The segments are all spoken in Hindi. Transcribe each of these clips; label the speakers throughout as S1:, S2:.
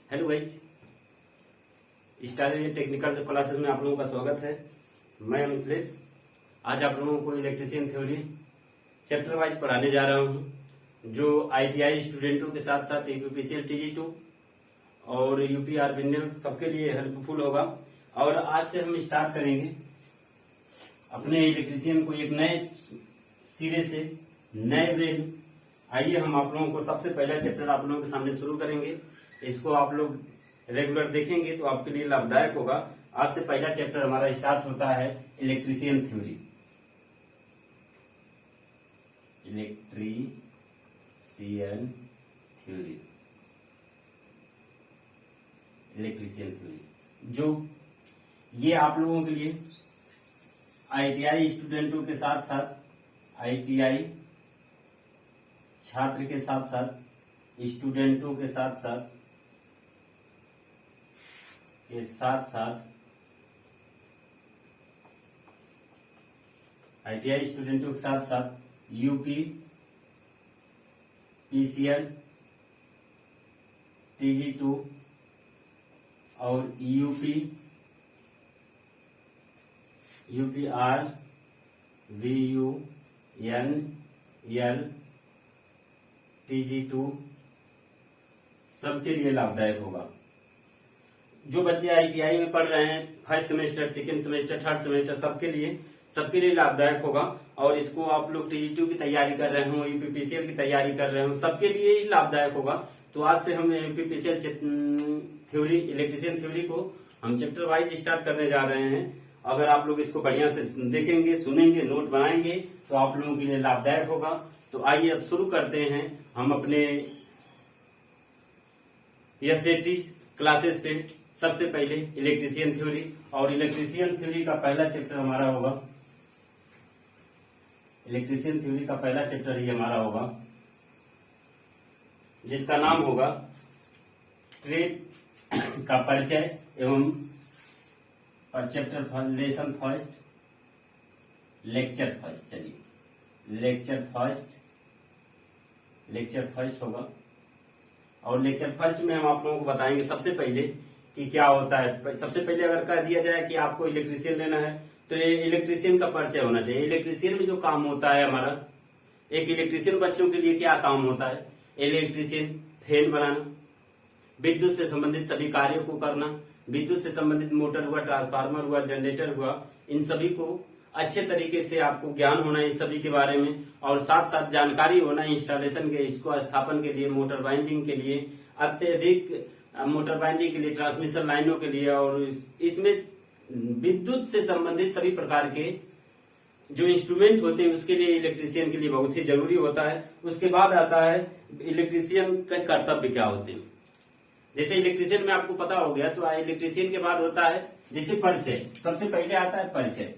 S1: Hello guys, star technical classes में आप लोगों का स्वागत है। मैं मिथिलेश। आज आप लोगों को इलेक्ट्रिशियन थ्योरी चैप्टर वाइज पढ़ाने जा रहा हूं, जो आईटीआई स्टूडेंटों के साथ साथ यूपीपीसीएल टीजी2 और यूपीआर बिंडल सबके लिए हेल्पफुल होगा। और आज से हम स्टार्ट करेंगे अपने इलेक्ट्रिशियन को एक नए सिरे से, नए ब्रेन। आइए हम आप लोगों को सबसे पहला चैप्टर आप लोगों के सामने शुरू करेंगे। इसको आप लोग रेगुलर देखेंगे तो आपके लिए लाभदायक होगा। आज से पहला चैप्टर हमारा स्टार्ट होता है electrician theory. Electrician theory, electrician theory जो ये आप लोगों के लिए आईटीआई स्टूडेंटों के साथ साथ, आईटीआई छात्र के साथ साथ, स्टूडेंटों के साथ साथ आईटीआई स्टूडेंटों के साथ साथ यूपी पीसीएल टीजी2 और यूपीआर VUNL टीजी2 सबके लिए लाभदायक होगा। जो बच्चे आईटीआई में पढ़ रहे हैं, first semester, second semester, third semester, सबके लिए लाभदायक होगा। और इसको आप लोग टीजी2 की तैयारी कर रहे हो, यूपीपीसीएल की तैयारी कर रहे हो, सबके लिए ही लाभदायक होगा। तो आज से हम यूपीपीसीएल थ्योरी, इलेक्ट्रिशियन थ्योरी को हम चैप्टर वाइज स्टार्ट करने जा रहे हैं। अगर आप लोग इसको बढ़िया से देखेंगे, सुनेंगे, नोट बनाएंगे तो आप लोगों के लिए लाभदायक होगा। तो आइए अब शुरू करते हैं हम अपने एसएटी क्लासेस पे। सबसे पहले इलेक्ट्रिशियन थ्योरी, और इलेक्ट्रिशियन थ्योरी का पहला चैप्टर हमारा होगा, इलेक्ट्रिशियन थ्योरी का पहला चैप्टर ही हमारा होगा, जिसका नाम होगा ट्रेड का परिचय एवं chapter lesson first, lecture first. चलिए लेक्चर फर्स्ट होगा। और लेक्चर फर्स्ट में हम आप लोगों को बताएंगे सबसे पहले कि क्या होता है। सबसे पहले अगर कह दिया जाए कि आपको इलेक्ट्रिशियन लेना है तो ये इलेक्ट्रिशियन का परिचय होना चाहिए। इलेक्ट्रिशियन में जो काम होता है हमारा, एक इलेक्ट्रिशियन बच्चों के लिए क्या काम होता है। इलेक्ट्रिशियन फैन बनाना, विद्युत से संबंधित सभी कार्यों को करना, विद्युत से संबंधित मोटर हुआ, ट्रांसफार्मर हुआ, जनरेटर हुआ, इन सभी को अच्छे तरीके से आपको ज्ञान होना है इस सभी के बारे में। और साथ साथ जानकारी होना इंस्टॉलेशन के, इसको स्थापन के लिए, मोटर बाइंडिंग के लिए, अत्यधिक मोटर बाइंडिंग के लिए, ट्रांसमिशन लाइनों के लिए, और इसमें विद्युत से संबंधित सभी प्रकार के जो इंस्ट्रूमेंट होते हैं उसके लिए इलेक्ट्रिशियन के लिए बहुत ही जरूरी होता है। उसके बाद आता है इलेक्ट्रिशियन के कर्तव्य क्या होते हैं। जैसे इलेक्ट्रिशियन में आपको पता हो गया, तो इलेक्ट्रिशियन के बाद होता है जैसे परिचय। सबसे पहले आता है परिचय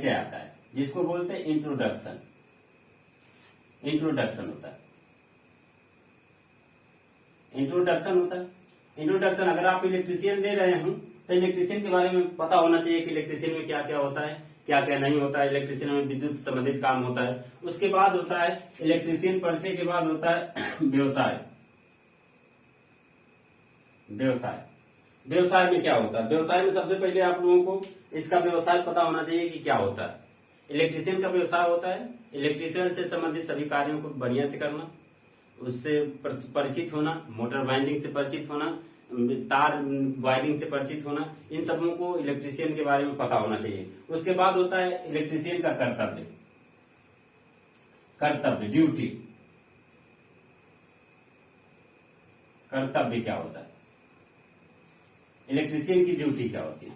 S1: आता है, जिसको बोलते हैं इंट्रोडक्शन होता है। इंट्रोडक्शन अगर आप इलेक्ट्रिशियन ले रहे हो तो इलेक्ट्रिशियन के बारे में पता होना चाहिए कि इलेक्ट्रिशियन में क्या क्या होता है, क्या क्या नहीं होता है। इलेक्ट्रिशियन में विद्युत संबंधित काम होता है। उसके बाद होता है इलेक्ट्रिशियन परिचय के बाद होता है व्यवसाय में क्या होता है। व्यवसाय में सबसे पहले आप लोगों को इसका व्यवसाय पता होना चाहिए कि क्या होता है। इलेक्ट्रिशियन का व्यवसाय होता है इलेक्ट्रिशियन से संबंधित सभी कार्यों को बढ़िया से करना, उससे परिचित होना, मोटर बाइंडिंग से परिचित होना, तार वायरिंग से परिचित होना, इन सबों को इलेक्ट्रिशियन के बारे में पता होना चाहिए। उसके बाद होता है इलेक्ट्रिशियन का ड्यूटी। कर्तव्य क्या होता है, इलेक्ट्रिशियन की ड्यूटी क्या होती है।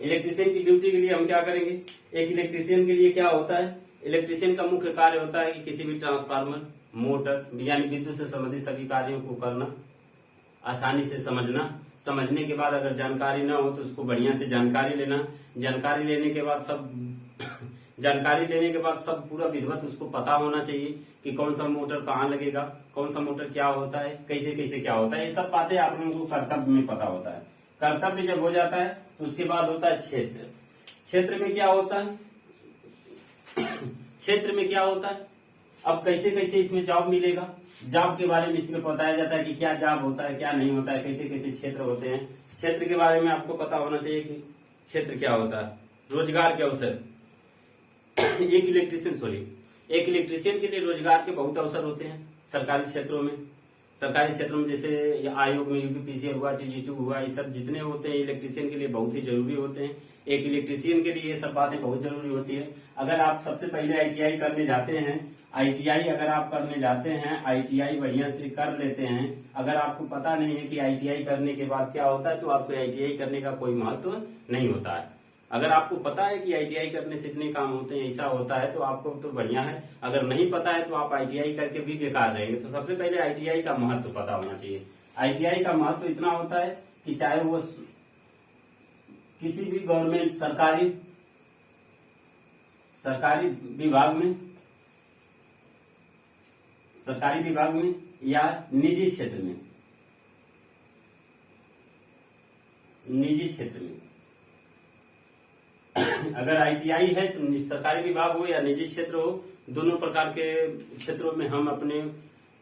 S1: इलेक्ट्रिशियन की ड्यूटी के लिए हम क्या करेंगे। एक इलेक्ट्रिशियन के लिए क्या होता है, इलेक्ट्रिशियन का मुख्य कार्य होता है कि किसी भी ट्रांसफार्मर, मोटर यानी विद्युत से संबंधित सभी कार्यों को करना, आसानी से समझने के बाद अगर जानकारी ना हो तो उसको बढ़िया से जानकारी लेना। जानकारी लेने के बाद सब पूरा विधिवत उसको पता होना चाहिए कि कौन सा मोटर कहाँ लगेगा, कौन सा मोटर क्या होता है, कैसे कैसे क्या होता है। ये सब बातें आप लोगों को कर्तव्य में पता होता है। कर्तव्य जब हो जाता है तो उसके बाद होता है क्षेत्र में क्या होता है। अब कैसे कैसे इसमें जॉब मिलेगा, जॉब के बारे में इसमें बताया जाता है कि क्या जॉब होता है, क्या नहीं होता है, कैसे कैसे क्षेत्र होते हैं। क्षेत्र के बारे में आपको पता होना चाहिए कि क्षेत्र क्या होता है। रोजगार के अवसर, एक इलेक्ट्रीशियन के लिए रोजगार के बहुत अवसर होते हैं सरकारी क्षेत्रों में। सरकारी क्षेत्रों में जैसे आयोग में यूपीपीसीएल हुआ, टीजी2 हुआ, ये सब जितने होते हैं इलेक्ट्रीशियन के लिए बहुत ही जरूरी होते हैं। एक इलेक्ट्रीशियन के लिए ये सब बातें बहुत जरूरी होती है। अगर आप सबसे पहले आईटीआई करने जाते हैं, आईटीआई अगर आप करने जाते हैं, आईटीआई बढ़िया से कर लेते हैं, अगर आपको पता नहीं है कि आईटीआई करने के बाद क्या होता है, तो आपको आईटीआई करने का कोई महत्व नहीं होता है। अगर आपको पता है कि आईटीआई करने से इतने काम होते हैं, ऐसा होता है, तो आपको तो बढ़िया है। अगर नहीं पता है तो आप आईटीआई करके भी बेकार रहेंगे। तो सबसे पहले आईटीआई का महत्व पता होना चाहिए। आईटीआई का महत्व इतना होता है कि चाहे वो किसी भी गवर्नमेंट सरकारी विभाग में या निजी क्षेत्र में, अगर आईटीआई है तो सरकारी विभाग हो या निजी क्षेत्र हो, दोनों प्रकार के क्षेत्रों में हम अपने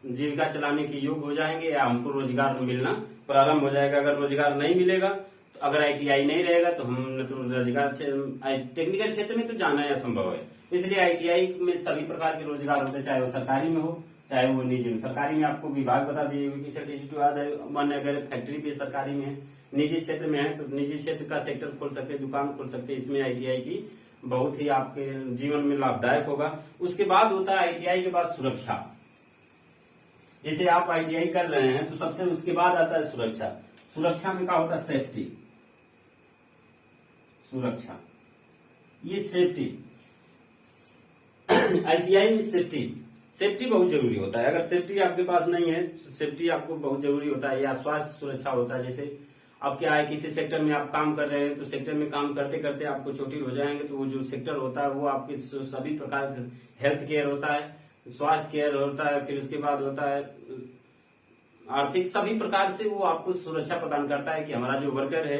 S1: जीविका चलाने के योग्य हो जाएंगे या हमको रोजगार मिलना प्रारंभ हो जाएगा। अगर रोजगार नहीं मिलेगा, तो अगर आईटीआई नहीं रहेगा तो हम तो रोजगार टेक्निकल क्षेत्र में तो जाना ही असंभव है। इसलिए आईटीआई में सभी प्रकार के रोजगार होते हैं, चाहे वो सरकारी में हो चाहे वो निजी में। सरकारी में आपको विभाग बता दिए, अगर फैक्ट्री भी सरकारी में है, निजी क्षेत्र में है तो निजी क्षेत्र का सेक्टर खोल सकते हैं, दुकान खोल सकते हैं। इसमें आईटीआई की बहुत ही आपके जीवन में लाभदायक होगा। उसके बाद होता है आईटीआई के बाद सुरक्षा। जैसे आप आईटीआई कर रहे हैं तो सबसे उसके बाद आता है सुरक्षा। सुरक्षा में क्या होता है? सेफ्टी। सुरक्षा, ये सेफ्टी आईटीआई में सेफ्टी बहुत जरूरी होता है। अगर सेफ्टी आपके पास नहीं है, सेफ्टी आपको बहुत जरूरी होता है। या स्वास्थ्य सुरक्षा होता है, जैसे अब क्या है, किसी सेक्टर में आप काम कर रहे हैं तो सेक्टर में काम करते करते आपको चोटिल हो जाएंगे, तो वो जो सेक्टर होता है वो आपके सभी प्रकार से हेल्थ केयर होता है, स्वास्थ्य केयर होता है, फिर उसके बाद होता है आर्थिक, सभी प्रकार से वो आपको सुरक्षा प्रदान करता है कि हमारा जो वर्कर है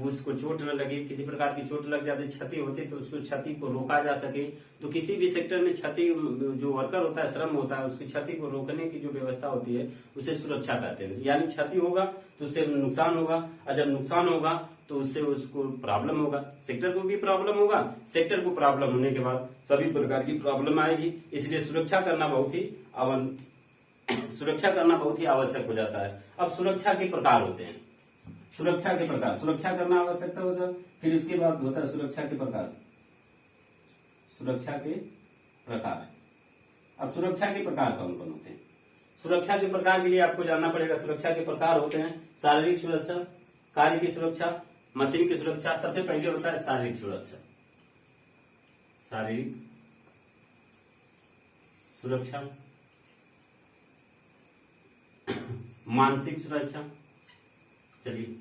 S1: उसको चोट न लगे। किसी प्रकार की चोट लग जाती, क्षति होती तो उसको क्षति को रोका जा सके। तो किसी भी सेक्टर में क्षति, जो वर्कर होता है, श्रम होता है, उसकी क्षति को रोकने की जो व्यवस्था होती है उसे सुरक्षा कहते हैं। यानी क्षति होगा तो उससे नुकसान होगा, और जब नुकसान होगा तो उससे उसको प्रॉब्लम होगा, सेक्टर को भी प्रॉब्लम होगा। सेक्टर को प्रॉब्लम होने के बाद सभी प्रकार की प्रॉब्लम आएगी। इसलिए सुरक्षा करना बहुत ही आवश्यक हो जाता है। अब सुरक्षा के प्रकार होते हैं। सुरक्षा करना आवश्यकता होता है। फिर उसके बाद होता है सुरक्षा के प्रकार। अब सुरक्षा के प्रकार कौन कौन होते हैं? सुरक्षा के प्रकार के लिए आपको जानना पड़ेगा। सुरक्षा के प्रकार होते हैं शारीरिक सुरक्षा, कार्य की सुरक्षा, मशीन की सुरक्षा। सबसे पहले होता है शारीरिक सुरक्षा। मानसिक सुरक्षा, चलिए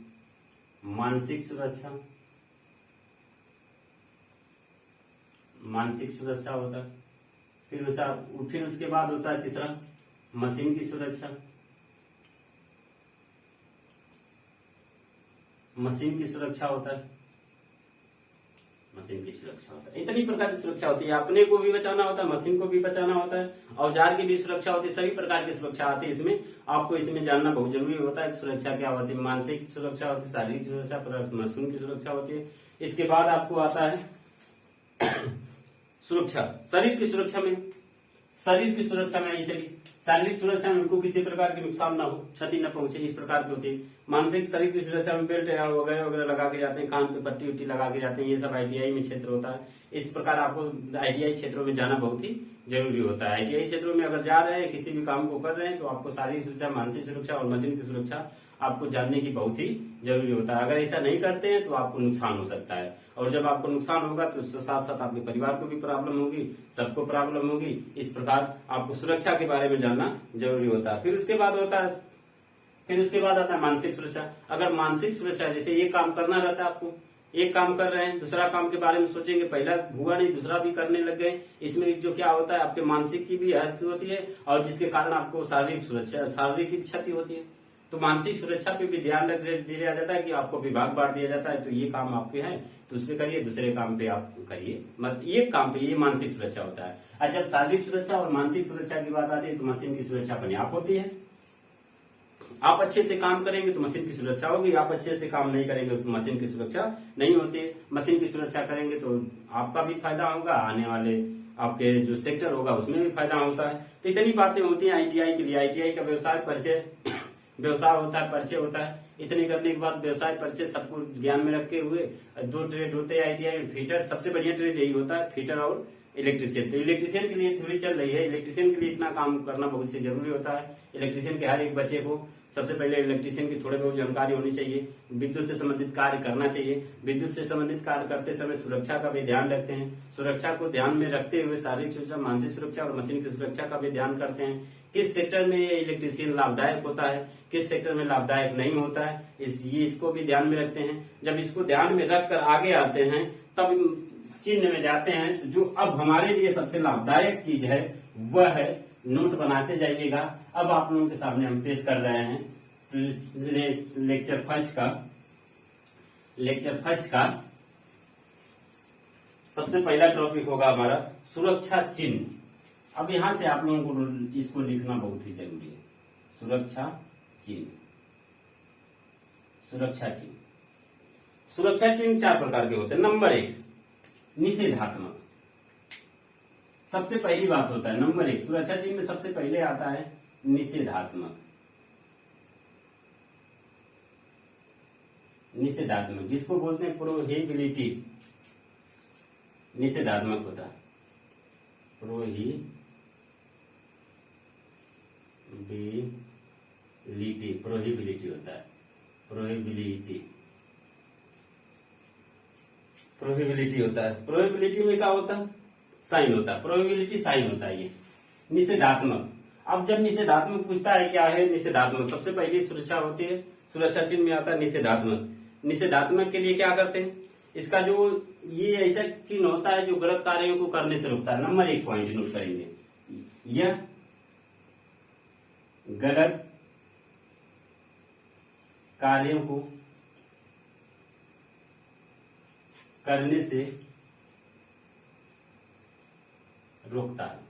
S1: मानसिक सुरक्षा होता है। फिर उसके बाद होता है तीसरा मशीन की सुरक्षा। इतनी प्रकार की सुरक्षा होती है। अपने को भी बचाना होता है, मशीन को भी बचाना होता है, औजार की भी सुरक्षा होती है। सभी प्रकार की सुरक्षा आती है इसमें। आपको इसमें जानना बहुत जरूरी होता है। सुरक्षा क्या होती है? मानसिक सुरक्षा होती है, शारीरिक सुरक्षा, मशीन की सुरक्षा होती है। इसके बाद आपको आता है सुरक्षा शरीर की सुरक्षा में। आइए चलिए, शारीरिक सुरक्षा में उनको किसी प्रकार के नुकसान ना हो, क्षति न पहुंचे, इस प्रकार की होती है। मानसिक शरीर की सुरक्षा में बेल्ट वगैरह लगा के जाते हैं, कान पे पट्टी उट्टी लगा के जाते हैं। ये सब आईटीआई में क्षेत्र होता है। इस प्रकार आपको आईटीआई क्षेत्रों में जाना बहुत ही जरूरी होता है। आईटीआई क्षेत्रों में अगर जा रहे हैं, किसी भी काम को कर रहे हैं, तो आपको शारीरिक सुरक्षा, मानसिक सुरक्षा और मशीन की सुरक्षा आपको जानने की बहुत ही जरूरी होता है। अगर ऐसा नहीं करते हैं तो आपको नुकसान हो सकता है, और जब आपको नुकसान होगा तो उसके साथ साथ आपके परिवार को भी प्रॉब्लम होगी, सबको प्रॉब्लम होगी। इस प्रकार आपको सुरक्षा के बारे में जानना जरूरी होता है। फिर उसके बाद आता है मानसिक सुरक्षा। अगर मानसिक सुरक्षा, जैसे ये काम करना रहता है आपको, एक काम कर रहे हैं, दूसरा काम के बारे में सोचेंगे, पहला हुआ नहीं दूसरा भी करने लग गए। इसमें जो क्या होता है, आपके मानसिक की भी हस्ती होती है, और जिसके कारण आपको शारीरिक की क्षति होती है। तो मानसिक सुरक्षा पे भी ध्यान दिया जाता है कि आपको विभाग बांट दिया जाता है। तो ये काम आपके हैं तो उस पे करिए, दूसरे काम पे आप करिए मत। एक काम पे, ये मानसिक सुरक्षा होता है। और जब शारीरिक सुरक्षा और मानसिक सुरक्षा की बात आती है तो मशीन की सुरक्षा अपने आप होती है। आप अच्छे से काम करेंगे तो मशीन की सुरक्षा होगी, आप अच्छे से काम नहीं करेंगे तो मशीन की सुरक्षा नहीं होती है। मशीन की सुरक्षा करेंगे तो आपका भी फायदा होगा, आने वाले आपके जो सेक्टर होगा उसमें भी फायदा होता है। तो इतनी बातें होती हैं आईटीआई के लिए। आईटीआई का व्यवसाय परिचय व्यवसाय होता है, परिचय होता है। इतने करने के बाद व्यवसाय परिचय सबको ध्यान में रखे हुए 2 ट्रेड होते हैं आईटीआई में। फीटर सबसे बढ़िया ट्रेड यही होता है, फीटर और इलेक्ट्रिशियन। तो इलेक्ट्रिशियन के लिए थ्योरी चल रही है, इलेक्ट्रिशियन के लिए इतना काम करना बहुत ही जरूरी होता है। इलेक्ट्रिशियन के हर एक बच्चे को सबसे पहले इलेक्ट्रिशियन की थोड़ी बहुत जानकारी होनी चाहिए, विद्युत से संबंधित कार्य करना चाहिए। विद्युत से संबंधित कार्य करते समय सुरक्षा का भी ध्यान रखते हैं। सुरक्षा को ध्यान में रखते हुए शारीरिक सुरक्षा, मानसिक सुरक्षा और मशीन की सुरक्षा का भी ध्यान करते हैं। किस सेक्टर में इलेक्ट्रिशियन लाभदायक होता है, किस सेक्टर में लाभदायक नहीं होता है, इसको भी ध्यान में रखते हैं। जब इसको ध्यान में रखकर आगे आते हैं तब चिन्ह में जाते हैं। जो अब हमारे लिए सबसे लाभदायक चीज है वह है, नोट बनाते जाइएगा। अब आप लोगों के सामने हम पेश कर रहे हैं लेक्चर फर्स्ट का सबसे पहला टॉपिक होगा हमारा सुरक्षा चिन्ह। अब यहां से आप लोगों को इसको लिखना बहुत ही जरूरी है। सुरक्षा चिन्ह, सुरक्षा चिन्ह। सुरक्षा चिन्ह 4 प्रकार के होते हैं। नंबर 1 निषेधात्मक। सबसे पहली बात होता है नंबर 1 सुरक्षा चिन्ह में सबसे पहले आता है निषेधात्मक। निषेधात्मक जिसको बोलते हैं प्रोहिबिलिटिव, निषेधात्मक होता है। प्रोहिबिलिटी होता है। प्रोहिबिलिटी होता है। प्रोहिबिलिटी में क्या होता है? साइन होता है। प्रोहिबिलिटी साइन होता है ये निषेधात्मक। अब जब निषेधात्मक पूछता है क्या है निषेधात्मक, सबसे पहली सुरक्षा होती है, सुरक्षा चिन्ह में आता है निषेधात्मक। निषेधात्मक के लिए क्या करते हैं, इसका जो ये ऐसा चिन्ह होता है जो गलत कार्यों को करने से रोकता है। नंबर 1 पॉइंट नोट करेंगे, यह गलत कार्यों को करने से रोकता है।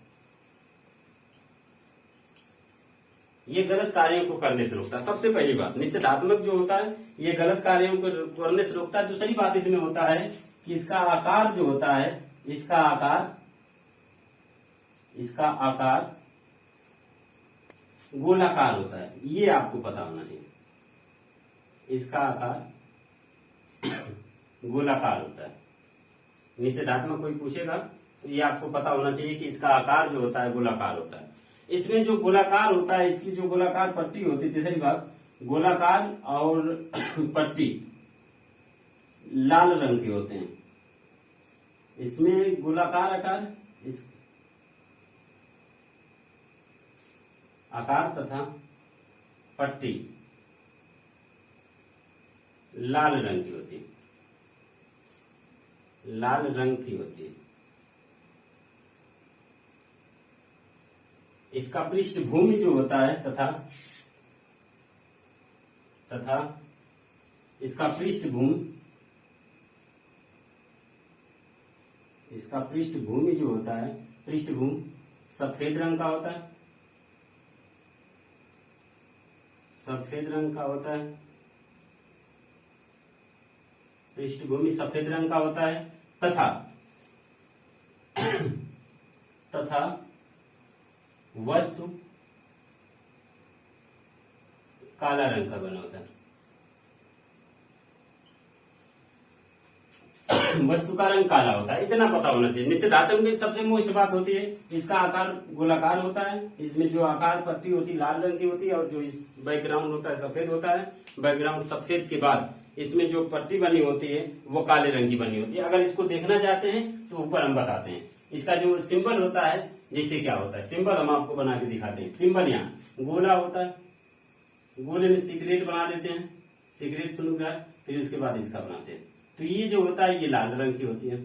S1: ये गलत कार्यों को करने से रोकता है। सबसे पहली बात निषेधात्मक जो होता है ये गलत कार्यों को करने से रोकता है। दूसरी बात इसमें होता है कि इसका आकार जो होता है, इसका आकार गोलाकार होता है। ये आपको पता होना चाहिए, इसका आकार गोलाकार होता है। निषेधात्मक कोई पूछेगा तो ये आपको पता होना चाहिए कि इसका आकार जो होता है गोलाकार होता है। इसमें जो गोलाकार होता है, इसकी जो गोलाकार पट्टी होती है, तीसरी बात गोलाकार और पट्टी लाल रंग के होते हैं। इसमें गोलाकार आकार, इस आकार तथा पट्टी लाल रंग की होती है, लाल रंग की होती है। इसका पृष्ठभूमि जो होता है तथा इसका पृष्ठभूमि जो होता है, पृष्ठभूमि सफेद रंग का होता है, सफेद रंग का होता है। पृष्ठभूमि सफेद रंग का होता है तथा वस्तु काला रंग का बना होता है। वस्तु का रंग काला होता है, इतना पता होना चाहिए। निषेधात्मक की सबसे मोस्ट बात होती है इसका आकार गोलाकार होता है। इसमें जो आकार पट्टी होती है लाल रंग की होती है और जो इस बैकग्राउंड होता है सफेद होता है। बैकग्राउंड सफेद के बाद इसमें जो पट्टी बनी होती है वो काले रंग की बनी होती है। अगर इसको देखना चाहते हैं तो ऊपर हम बताते हैं। इसका जो सिंबल होता है, जैसे क्या होता है सिंबल हम आपको बना के दिखाते हैं। सिंबल यहाँ गोला होता है, गोले में सिगरेट बना देते हैं, सिगरेट शुरू का, फिर उसके बाद इसका बनाते हैं। तो ये जो होता है ये लाल रंग की होती है,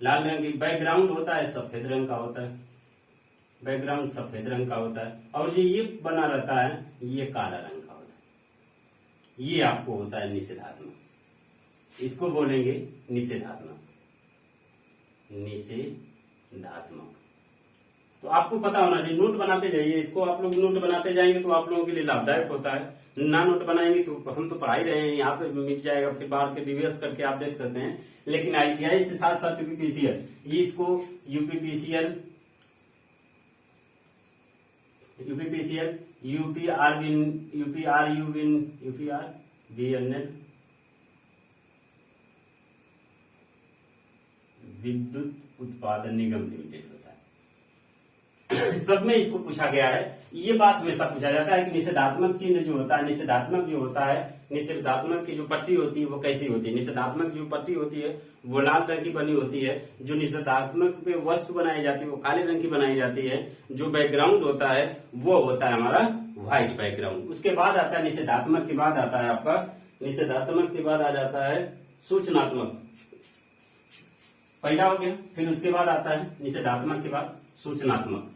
S1: लाल रंग की। बैकग्राउंड होता है सफेद रंग का होता है, बैकग्राउंड सफेद रंग का होता है और जो ये बना रहता है ये काला रंग का होता है। ये आपको होता है निषेधात्मक, इसको बोलेंगे निषेधात्मक, निषेधात्मक। निषेधात्मक। तो आपको पता होना चाहिए, नोट बनाते जाइए इसको, आप लोग नोट बनाते जाएंगे तो आप लोगों के लिए लाभदायक होता है। ना नोट बनाएंगे तो हम तो पढ़ा ही रहे हैं, यहाँ पे मिट जाएगा, फिर बाहर के रिवर्स करके आप देख सकते हैं। लेकिन आईटीआई से साथ साथ यूपीपीसीएल, इसको यूपीपीसीएल, यूपीआरबीएनएल विद्युत उत्पादन निगम लिमिटेड होता है। सब में इसको पूछा गया है। ये बात हमेशा पूछा जाता है कि निषेधात्मक चिन्ह जो होता है, निषेधात्मक जो होता है, निषेधात्मक की जो पट्टी होती है वो कैसी होती है। निषेधात्मक जो पट्टी होती है वो लाल रंग की बनी होती है। जो निषेधात्मक पे वस्तु बनाई जाती है वो काले रंग की बनाई जाती है। जो बैकग्राउंड होता है वो होता है हमारा व्हाइट बैकग्राउंड। उसके बाद आता है निषेधात्मक के बाद आता है आपका, निषेधात्मक के बाद आ जाता है सूचनात्मक। पहला हो गया, फिर उसके बाद आता है निषेधात्मक के बाद सूचनात्मक,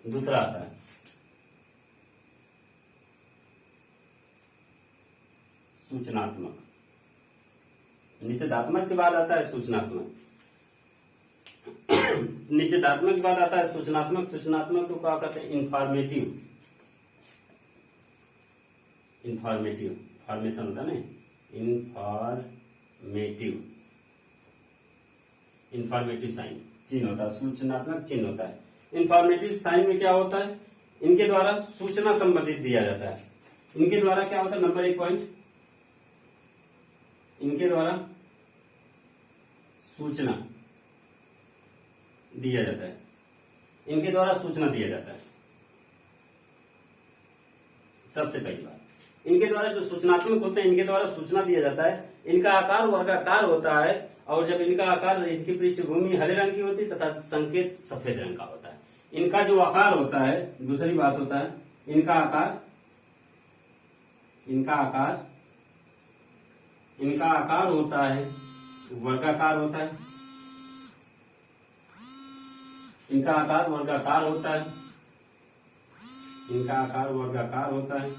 S1: दूसरा आता है सूचनात्मक। निषेधात्मक के बाद आता है सूचनात्मक। निषेधात्मक के बाद आता है सूचनात्मक। सूचनात्मक को क्या कहते हैं, इंफॉर्मेटिव। इंफॉर्मेटिव फॉर्मेशन होता है ना, इंफॉर्मेटिव, इंफॉर्मेटिव साइन चिन्ह होता है। सूचनात्मक चिन्ह होता है। इंफॉर्मेटिव साइन में क्या होता है, इनके द्वारा सूचना संबंधित दिया जाता है। इनके द्वारा क्या होता है, नंबर 1 पॉइंट, इनके द्वारा सूचना दिया जाता है। इनके द्वारा सूचना दिया जाता है। सबसे पहली बात, इनके द्वारा जो सूचनात्मक होते हैं, इनके द्वारा सूचना दिया जाता है। इनका आकार वर्गाकार होता है, और जब इनका आकार, इनकी पृष्ठभूमि हरे रंग की होती है तथा संकेत सफेद रंग का होता है। इनका जो आकार होता है, दूसरी बात होता है, इनका आकार, इनका आकार होता है वर्गाकार होता है। इनका आकार वर्गाकार होता है। इनका आकार वर्गाकार होता है।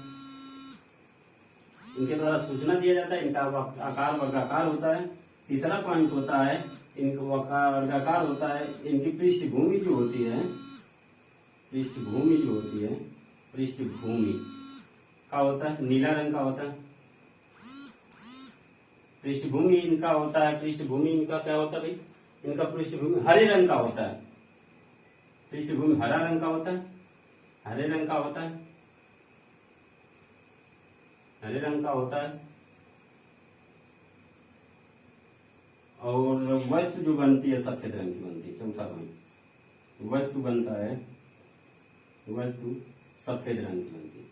S1: इनके द्वारा सूचना दिया जाता है। इनका आकार वर्गाकार होता है। तीसरा पॉइंट होता है, इनका वर्गाकार होता है। इनकी पृष्ठभूमि जो होती है, पृष्ठभूमि जो होती है, पृष्ठभूमि का होता है नीला रंग का होता है। पृष्ठभूमि इनका होता है, पृष्ठभूमि इनका क्या होता है भाई, इनका पृष्ठभूमि हरे रंग का होता है। पृष्ठभूमि हरा रंग का होता है, हरे रंग का होता है, हरे रंग का होता है। और वस्तु जो बनती है सफेद रंग की बनती है। चौथा पॉइंट, वस्तु बनता है, वस्तु सफेद रंग की बनती है।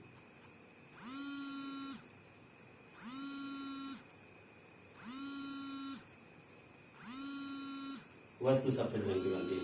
S1: वस्तु सफेद रंग की बनती है।